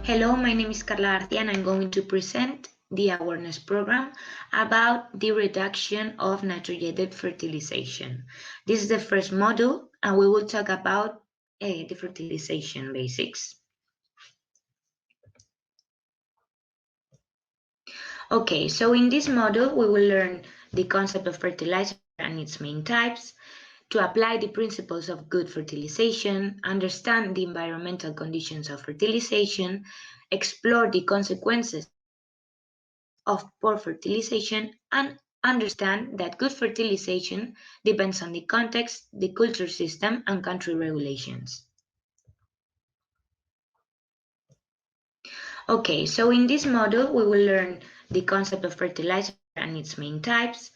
Hello, my name is Carla Garcia and I'm going to present the awareness program about the reduction of nitrogenated fertilization. This is the first module and we will talk about the fertilization basics. Okay, so in this module we will learn the concept of fertilizer and its main types, to apply the principles of good fertilization, understand the environmental conditions of fertilization, explore the consequences of poor fertilization, and understand that good fertilization depends on the context, the culture system, and country regulations. Okay, so in this module, we will learn the concept of fertilizer and its main types,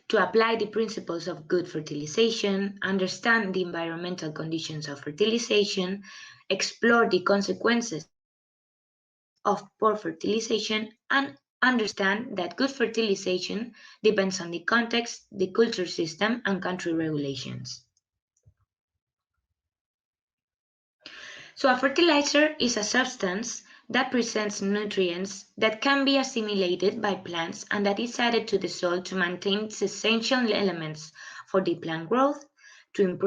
to apply the principles of good fertilization, understand the environmental conditions of fertilization, explore the consequences of poor fertilization, and understand that good fertilization depends on the context, the culture system, and country regulations. So a fertilizer is a substance that presents nutrients that can be assimilated by plants and that is added to the soil to maintain its essential elements for the plant growth, to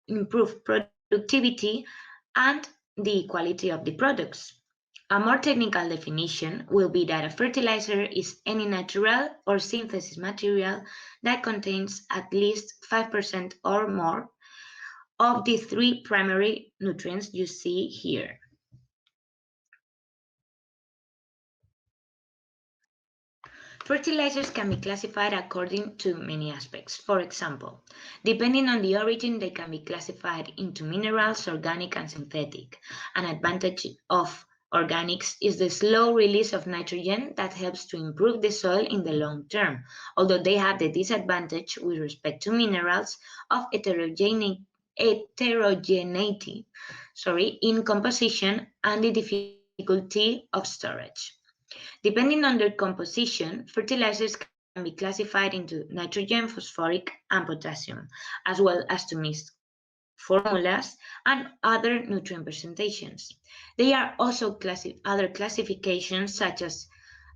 improve productivity, and the quality of the products. A more technical definition will be that a fertilizer is any natural or synthesis material that contains at least 5% or more of the three primary nutrients you see here. Fertilizers can be classified according to many aspects. For example, depending on the origin, they can be classified into minerals, organic, and synthetic. An advantage of organics is the slow release of nitrogen that helps to improve the soil in the long term, although they have the disadvantage with respect to minerals of heterogeneity in composition and the difficulty of storage. Depending on their composition, fertilizers can be classified into nitrogen, phosphoric, and potassium, as well as to mixed formulas and other nutrient presentations. There are also other classifications such as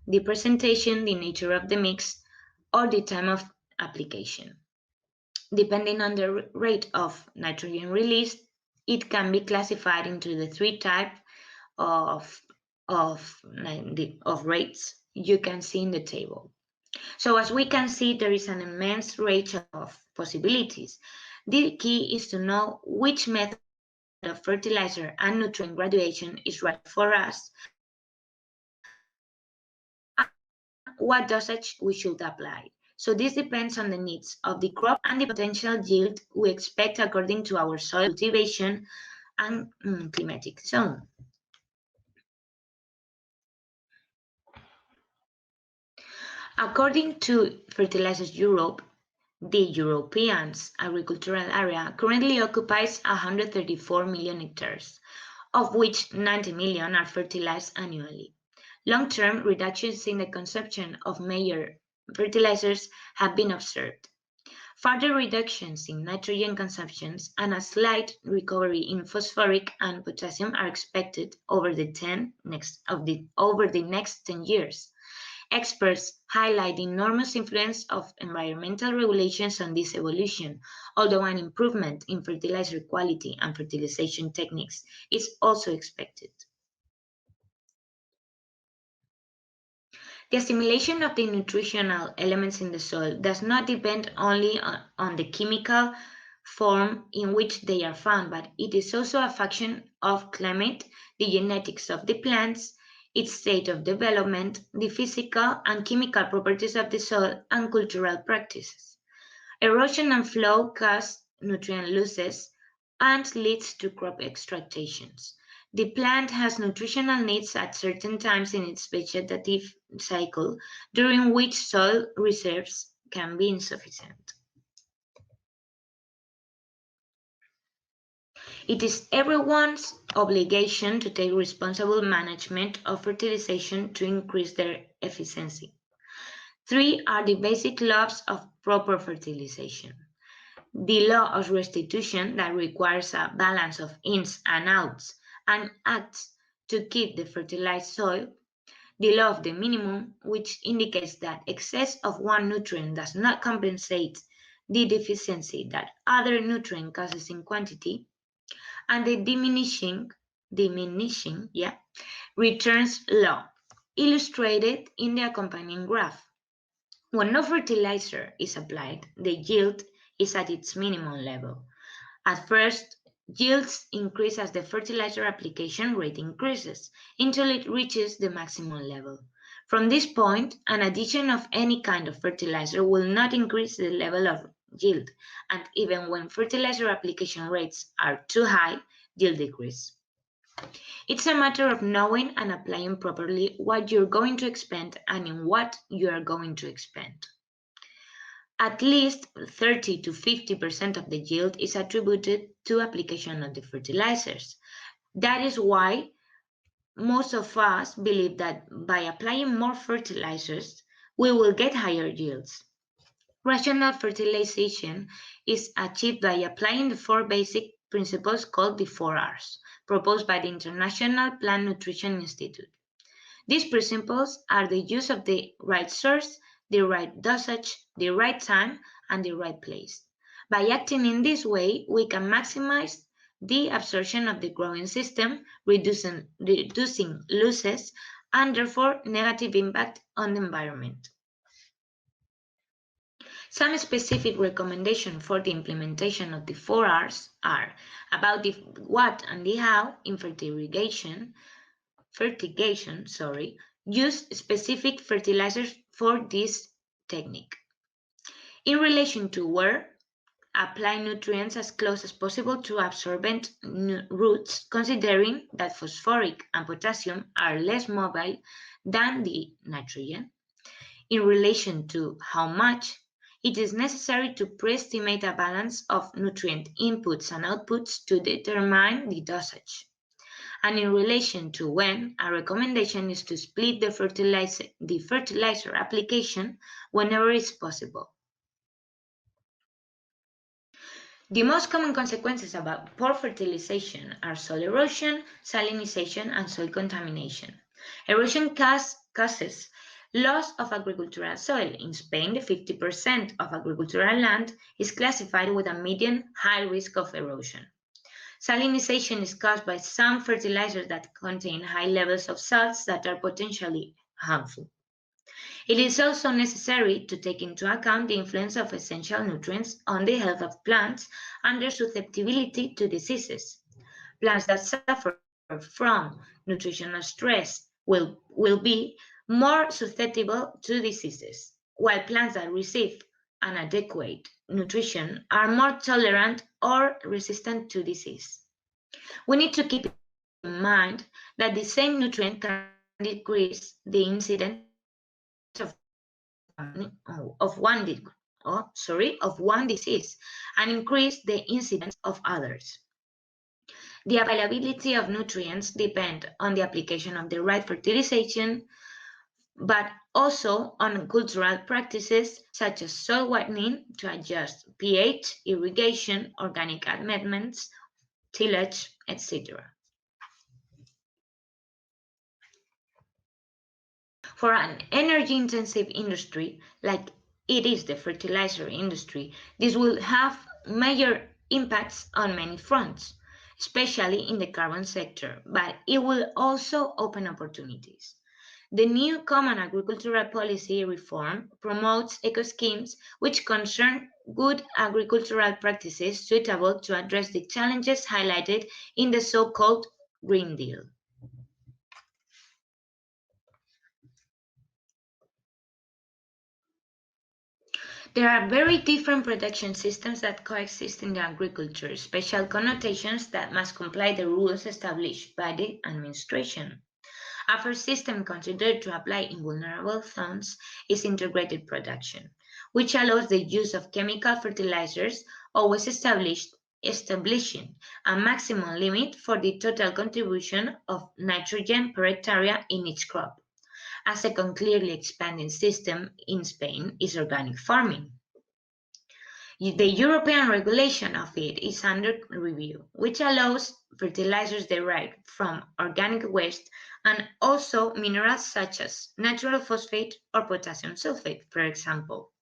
the presentation, the nature of the mix, or the time of application. Depending on the rate of nitrogen released, it can be classified into the three types of rates you can see in the table. So as we can see, there is an immense range of possibilities. The key is to know which method of fertilizer and nutrient graduation is right for us, and what dosage we should apply. So this depends on the needs of the crop and the potential yield we expect according to our soil cultivation and climatic zone. According to Fertilizers Europe, the European agricultural area currently occupies 134 million hectares, of which 90 million are fertilized annually. Long-term reductions in the consumption of major fertilizers have been observed. Further reductions in nitrogen consumptions and a slight recovery in phosphoric and potassium are expected over the next 10 years. Experts highlight the enormous influence of environmental regulations on this evolution, although an improvement in fertilizer quality and fertilization techniques is also expected. The assimilation of the nutritional elements in the soil does not depend only on the chemical form in which they are found, but it is also a function of climate, the genetics of the plants, its state of development, the physical and chemical properties of the soil, and cultural practices. Erosion and flow cause nutrient losses and leads to crop extractions. The plant has nutritional needs at certain times in its vegetative cycle, during which soil reserves can be insufficient. It is everyone's obligation to take responsible management of fertilization to increase their efficiency. 3 are the basic laws of proper fertilization. The law of restitution that requires a balance of ins and outs and acts to keep the fertilized soil, the law of the minimum, which indicates that excess of one nutrient does not compensate the deficiency that other nutrient causes in quantity, and the diminishing returns law, illustrated in the accompanying graph. When no fertilizer is applied, the yield is at its minimum level. At first, yields increase as the fertilizer application rate increases until it reaches the maximum level. From this point, an addition of any kind of fertilizer will not increase the level of yield, and even when fertilizer application rates are too high, yield decrease. It's a matter of knowing and applying properly what you're going to expend and in what you are going to expend. At least 30 to 50% of the yield is attributed to application of the fertilizers. That is why most of us believe that by applying more fertilizers, we will get higher yields. Rational fertilization is achieved by applying the 4 basic principles called the 4 R's, proposed by the International Plant Nutrition Institute. These principles are the use of the right source, the right dosage, the right time, and the right place. By acting in this way, we can maximize the absorption of the growing system, reducing losses, and therefore negative impact on the environment. Some specific recommendations for the implementation of the 4 R's are about the what and the how in fertigation, use specific fertilizers for this technique. In relation to where, apply nutrients as close as possible to absorbent roots, considering that phosphoric and potassium are less mobile than the nitrogen. In relation to how much, it is necessary to pre-estimate a balance of nutrient inputs and outputs to determine the dosage. And in relation to when, a recommendation is to split the fertilizer application whenever it's possible. The most common consequences about poor fertilization are soil erosion, salinization, and soil contamination. Erosion causes loss of agricultural soil. In Spain, 50% of agricultural land is classified with a median high risk of erosion. Salinization is caused by some fertilizers that contain high levels of salts that are potentially harmful. It is also necessary to take into account the influence of essential nutrients on the health of plants and their susceptibility to diseases. Plants that suffer from nutritional stress will be more susceptible to diseases, while plants that receive inadequate nutrition are more tolerant or resistant to disease. We need to keep in mind that the same nutrient can decrease the incidence of one disease and increase the incidence of others. The availability of nutrients depend on the application of the right fertilization, but also on cultural practices such as soil whitening to adjust pH, irrigation, organic amendments, tillage, etc. For an energy-intensive industry like it is the fertilizer industry, this will have major impacts on many fronts, especially in the carbon sector, but it will also open opportunities. The new Common Agricultural Policy reform promotes eco-schemes which concern good agricultural practices suitable to address the challenges highlighted in the so-called Green Deal. There are very different protection systems that coexist in the agriculture, special connotations that must comply the rules established by the administration. A first system considered to apply in vulnerable zones is integrated production, which allows the use of chemical fertilizers, always establishing a maximum limit for the total contribution of nitrogen per hectare in each crop. A second clearly expanding system in Spain is organic farming. The European regulation of it is under review, which allows fertilizers derived from organic waste and also minerals such as natural phosphate or potassium sulfate, for example.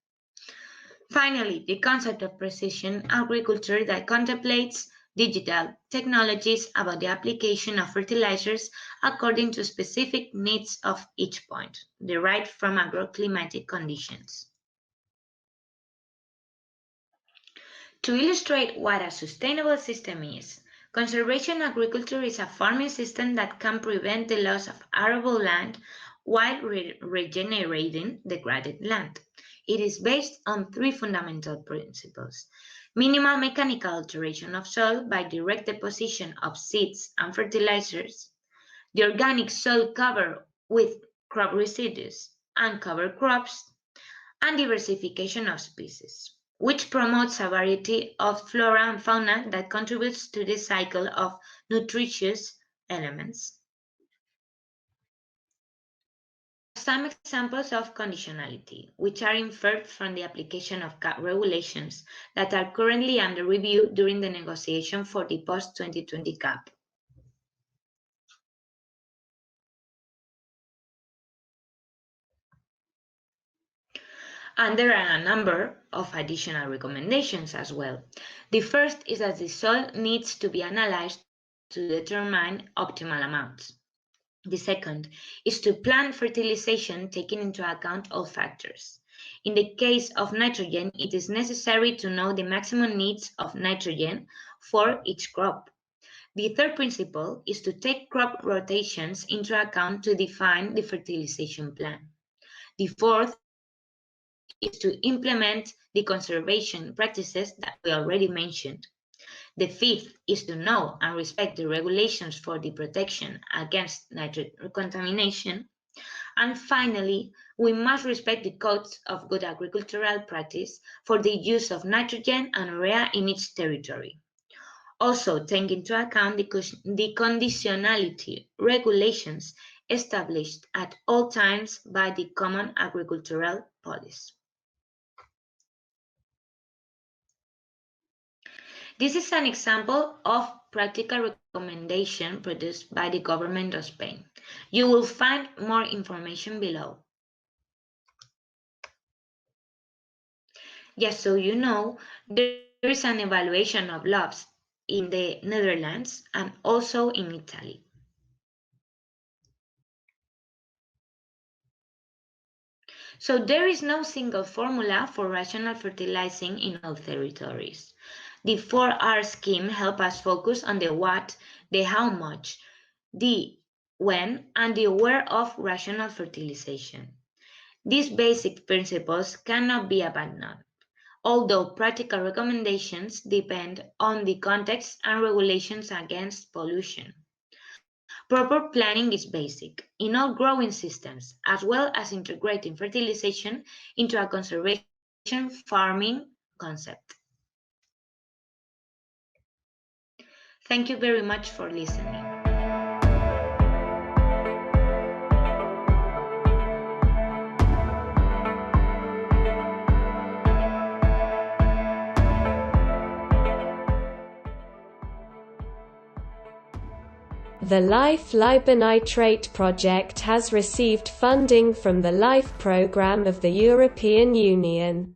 Finally, the concept of precision agriculture that contemplates digital technologies about the application of fertilizers according to specific needs of each point, derived from agroclimatic conditions. To illustrate what a sustainable system is, conservation agriculture is a farming system that can prevent the loss of arable land while regenerating degraded land. It is based on three fundamental principles: minimal mechanical alteration of soil by direct deposition of seeds and fertilizers, the organic soil cover with crop residues and cover crops, and diversification of species, which promotes a variety of flora and fauna that contributes to the cycle of nutritious elements. Some examples of conditionality, which are inferred from the application of CAP regulations that are currently under review during the negotiation for the post-2020 CAP. And there are a number of additional recommendations as well. The first is that the soil needs to be analyzed to determine optimal amounts. The second is to plan fertilization taking into account all factors. In the case of nitrogen, it is necessary to know the maximum needs of nitrogen for each crop. The third principle is to take crop rotations into account to define the fertilization plan. The fourth is to implement the conservation practices that we already mentioned. The fifth is to know and respect the regulations for the protection against nitrate contamination. And finally, we must respect the codes of good agricultural practice for the use of nitrogen and urea in each territory. Also, take into account the conditionality regulations established at all times by the Common Agricultural Policy. This is an example of practical recommendation produced by the government of Spain. You will find more information below. Just so you know, there is an evaluation of lots in the Netherlands and also in Italy. So there is no single formula for rational fertilizing in all territories. The 4R scheme helps us focus on the what, the how much, the when, and the where of rational fertilization. These basic principles cannot be abandoned, although practical recommendations depend on the context and regulations against pollution. Proper planning is basic in all growing systems, as well as integrating fertilization into a conservation farming concept. Thank you very much for listening. The LIFE Libernitrate project has received funding from the LIFE program of the European Union.